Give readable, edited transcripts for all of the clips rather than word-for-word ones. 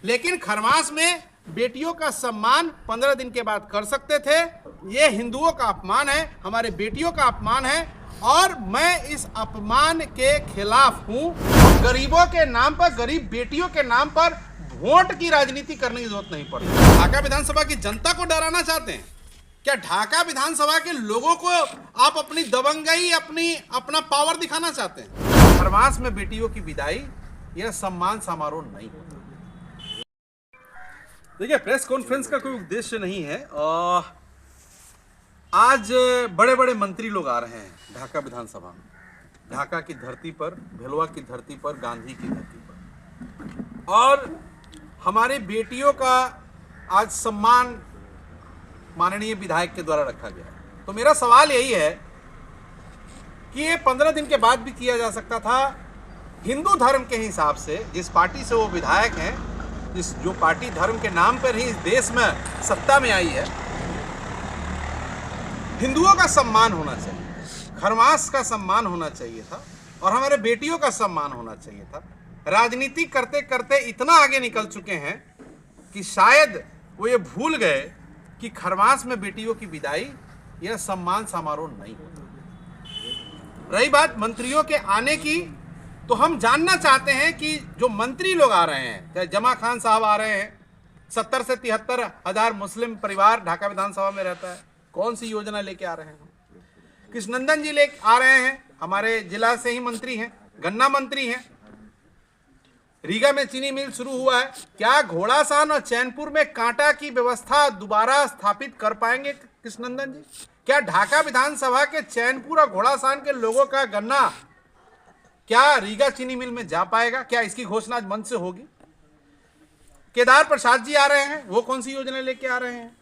लेकिन खरमास में बेटियों का सम्मान 15 दिन के बाद कर सकते थे। ये हिंदुओं का अपमान है, हमारे बेटियों का अपमान है और मैं इस अपमान के खिलाफ हूं। गरीबों के नाम पर, गरीब बेटियों के नाम पर वोट की राजनीति करने की जरूरत नहीं पड़ती। ढाका विधानसभा की जनता को डराना चाहते हैं क्या? ढाका विधानसभा के लोगों को आप अपनी दबंगई, अपना पावर दिखाना चाहते हैं? खरमास में बेटियों की विदाई यह सम्मान समारोह नहीं होता। देखिए, प्रेस कॉन्फ्रेंस का कोई उद्देश्य नहीं है। आज बड़े बड़े मंत्री लोग आ रहे हैं ढाका विधानसभा में, ढाका की धरती पर, भेलवा की धरती पर, गांधी की धरती पर, और हमारी बेटियों का आज सम्मान माननीय विधायक के द्वारा रखा गया है। तो मेरा सवाल यही है कि ये 15 दिन के बाद भी किया जा सकता था। हिंदू धर्म के हिसाब से जिस पार्टी से वो विधायक हैं, जो पार्टी धर्म के नाम पर ही इस देश में सत्ता में आई है, हिंदुओं का सम्मान होना चाहिए, खरमास का सम्मान होना चाहिए था और हमारे बेटियों का सम्मान होना चाहिए था। राजनीति करते करते इतना आगे निकल चुके हैं कि शायद वो ये भूल गए कि खरमास में बेटियों की विदाई यह सम्मान समारोह नहीं होता। रही बात मंत्रियों के आने की, तो हम जानना चाहते हैं कि जो मंत्री लोग आ रहे हैं, चाहे जमा खान साहब आ रहे हैं, 70 से 73 हजार मुस्लिम परिवार ढाका विधानसभा में रहता है, कौन सी योजना लेके आ रहे हैं? कृष्णनंदन जी ले आ रहे हैं, हमारे जिला से ही मंत्री हैं, गन्ना मंत्री हैं। रीगा में चीनी मिल शुरू हुआ है, क्या घोड़ासान और चैनपुर में कांटा की व्यवस्था दोबारा स्थापित कर पाएंगे कृष्णनंदन जी? क्या ढाका विधानसभा के चैनपुर और घोड़ासान के लोगों का गन्ना क्या रीगा चीनी मिल में जा पाएगा? क्या इसकी घोषणा आज मंच से होगी? केदार प्रसाद जी आ रहे हैं, वो कौन सी योजना लेके आ रहे हैं?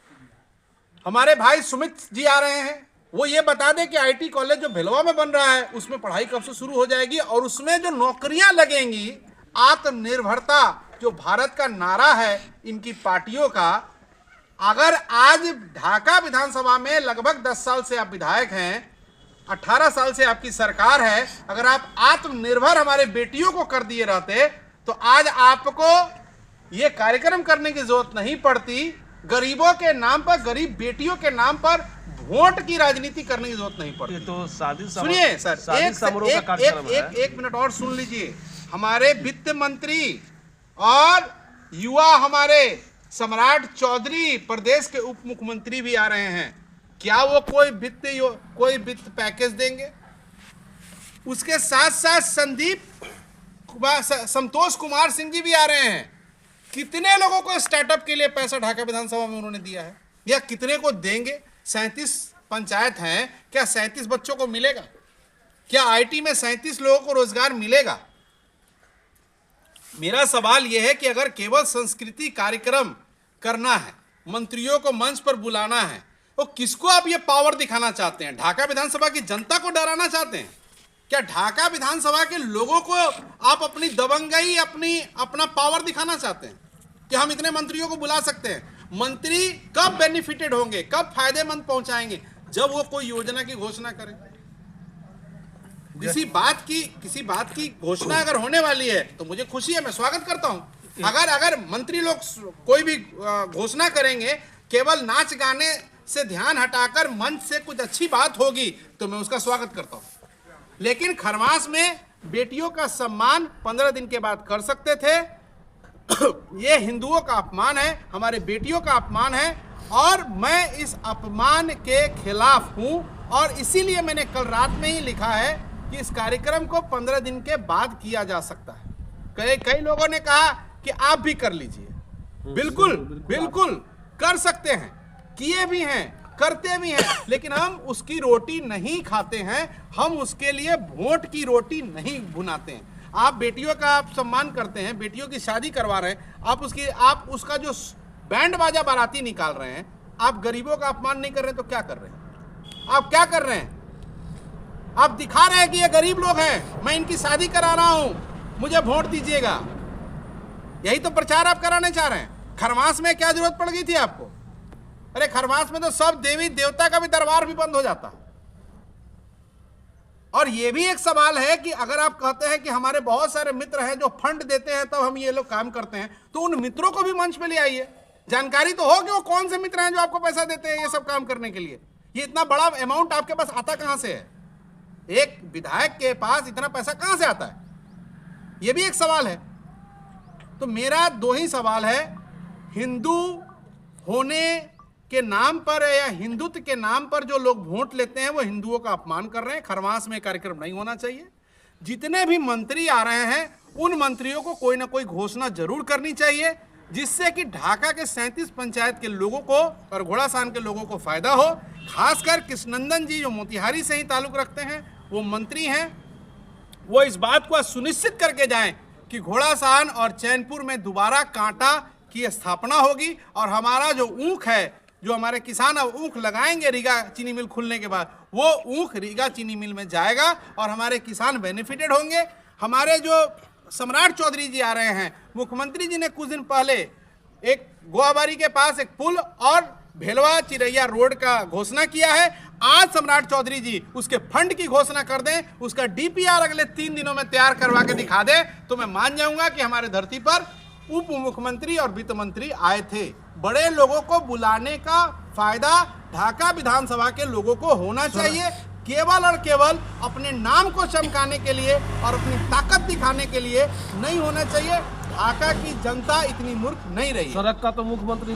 हमारे भाई सुमित जी आ रहे हैं, वो ये बता दें कि आईटी कॉलेज जो भेलवा में बन रहा है उसमें पढ़ाई कब से शुरू हो जाएगी और उसमें जो नौकरियां लगेंगी, आत्मनिर्भरता जो भारत का नारा है इनकी पार्टियों का, अगर आज ढाका विधानसभा में लगभग 10 साल से आप विधायक हैं, 18 साल से आपकी सरकार है, अगर आप आत्मनिर्भर हमारे बेटियों को कर दिए रहते तो आज आपको ये कार्यक्रम करने की जरूरत नहीं पड़ती। गरीबों के नाम पर, गरीब बेटियों के नाम पर वोट की राजनीति करने की जरूरत नहीं पड़ती। तो सुनिए सर, एक मिनट और सुन लीजिए। हमारे वित्त मंत्री और युवा हमारे सम्राट चौधरी प्रदेश के उप मुख्यमंत्री भी आ रहे हैं, क्या वो कोई वित्त पैकेज देंगे? उसके साथ साथ संतोष कुमार सिंह जी भी आ रहे हैं। कितने लोगों को स्टार्टअप के लिए पैसा ढाका विधानसभा में उन्होंने दिया है या कितने को देंगे? 37 पंचायत हैं, क्या 37 बच्चों को मिलेगा? क्या आईटी में 37 लोगों को रोजगार मिलेगा? मेरा सवाल यह है कि अगर केवल संस्कृति कार्यक्रम करना है, मंत्रियों को मंच पर बुलाना है, तो किसको आप ये पावर दिखाना चाहते हैं? ढाका विधानसभा की जनता को डराना चाहते हैं क्या? ढाका विधानसभा के लोगों को आप अपनी दबंगई, अपना पावर दिखाना चाहते हैं कि हम इतने मंत्रियों को बुला सकते हैं? मंत्री कब बेनिफिटेड होंगे, कब फायदेमंद पहुंचाएंगे? जब वो कोई योजना की घोषणा करें। किसी बात की घोषणा अगर होने वाली है तो मुझे खुशी है, मैं स्वागत करता हूं। अगर मंत्री लोग कोई भी घोषणा करेंगे, केवल नाच गाने से ध्यान हटाकर मंच से कुछ अच्छी बात होगी तो मैं उसका स्वागत करता हूं। लेकिन खरमास में बेटियों का सम्मान 15 दिन के बाद कर सकते थे। ये हिंदुओं का अपमान है, हमारे बेटियों का अपमान है और मैं इस अपमान के खिलाफ हूं और इसीलिए मैंने कल रात में ही लिखा है कि इस कार्यक्रम को 15 दिन के बाद किया जा सकता है। कई लोगों ने कहा कि आप भी कर लीजिए। बिल्कुल कर सकते हैं, किए भी हैं, करते भी हैं, लेकिन हम उसकी रोटी नहीं खाते हैं, हम उसके लिए वोट की रोटी नहीं भुनाते हैं। आप बेटियों का आप सम्मान करते हैं, बेटियों की शादी करवा रहे हैं, आप उसका जो बैंड बाजा बाराती निकाल रहे हैं, आप गरीबों का अपमान नहीं कर रहे हैं तो क्या कर रहे हैं? आप क्या कर रहे हैं? आप दिखा रहे हैं कि ये गरीब लोग हैं, मैं इनकी शादी करा रहा हूं, मुझे वोट दीजिएगा। यही तो प्रचार आप कराने चाह रहे हैं। खरमास में क्या जरूरत पड़ गई थी आपको? अरे खरमास में तो सब देवी देवता का भी दरबार भी बंद हो जाता और ये भी एक सवाल है कि अगर आप कहते हैं कि हमारे बहुत सारे मित्र हैं जो फंड देते हैं तब हम ये लोग काम करते हैं, तो उन मित्रों को भी मंच पे ले आइए, जानकारी तो हो कि वो कौन से मित्र हैं जो आपको पैसा देते हैं ये सब काम करने के लिए। ये इतना बड़ा अमाउंट आपके पास आता कहां से है? एक विधायक के पास इतना पैसा कहां से आता है? ये भी एक सवाल है। तो मेरा दो ही सवाल है, हिंदू होने के नाम पर या हिंदुत्व के नाम पर जो लोग वोट लेते हैं वो हिंदुओं का अपमान कर रहे हैं। खरमास में कार्यक्रम नहीं होना चाहिए। जितने भी मंत्री आ रहे हैं उन मंत्रियों को कोई ना कोई घोषणा जरूर करनी चाहिए, जिससे कि ढाका के 37 पंचायत के लोगों को और घोड़ासान के लोगों को फायदा हो। खासकर कृष्णनंदन जी जो मोतिहारी से ही ताल्लुक रखते हैं, वो मंत्री हैं, वो इस बात को सुनिश्चित करके जाएं कि घोड़ासान और चैनपुर में दोबारा कांटा की स्थापना होगी और हमारा जो ऊख है, जो हमारे किसान अब ऊख लगाएंगे रीगा चीनी मिल खुलने के बाद, वो ऊख रीगा चीनी मिल में जाएगा और हमारे किसान बेनिफिटेड होंगे। हमारे जो सम्राट चौधरी जी आ रहे हैं, मुख्यमंत्री जी ने कुछ दिन पहले एक गोवाबारी के पास एक पुल और भेलवा चिरैया रोड का घोषणा किया है। आज सम्राट चौधरी जी उसके फंड की घोषणा कर दें, उसका डीपीआर अगले 3 दिनों में तैयार करवा के दिखा दे, तो मैं मान जाऊंगा कि हमारे धरती पर उप मुख्यमंत्री और वित्त मंत्री आए थे। बड़े लोगों को बुलाने का फायदा ढाका विधानसभा के लोगों को होना चाहिए, केवल और केवल अपने नाम को चमकाने के लिए और अपनी ताकत दिखाने के लिए नहीं होना चाहिए। ढाका की जनता इतनी मूर्ख नहीं रही। सड़क का तो मुख्यमंत्री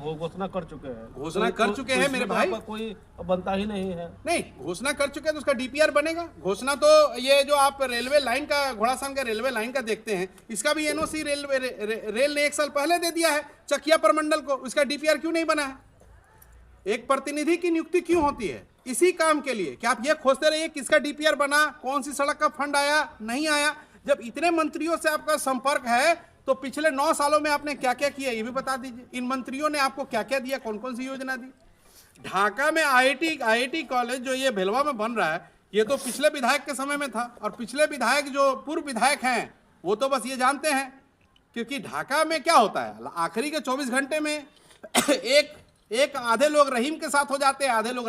घोषणा कर चुके हैं। घोषणा कर चुके हैं मेरे भाई, कोई बनता ही नहीं है। नहीं, घोषणा कर चुके हैं तो उसका डीपीआर बनेगा। घोषणा तो ये जो आप रेलवे लाइन का, घोड़ासान का रेलवे लाइन का देखते हैं, इसका भी एनओसी रेल ने 1 साल पहले दे दिया है चकिया प्रमंडल को। इसका डीपीआर क्यों नहीं बना है? एक प्रतिनिधि की नियुक्ति क्यों होती है? इसी काम के लिए कि आप ये खोजते रहिए किसका डीपीआर बना, कौन सी सड़क का फंड आया, नहीं आया। जब इतने मंत्रियों से आपका संपर्क है तो पिछले 9 सालों में आपने क्या क्या किया ये भी बता दीजिए। इन मंत्रियों ने आपको क्या क्या दिया, कौन कौन सी योजना दी? ढाका में आईआईटी कॉलेज जो ये भेलवा में बन रहा है, ये तो पिछले विधायक के समय में था। और पिछले विधायक जो पूर्व विधायक हैं वो तो बस ये जानते हैं, क्योंकि ढाका में क्या होता है, आखिरी के 24 घंटे में एक आधे लोग रहीम के साथ हो जाते हैं, आधे लोग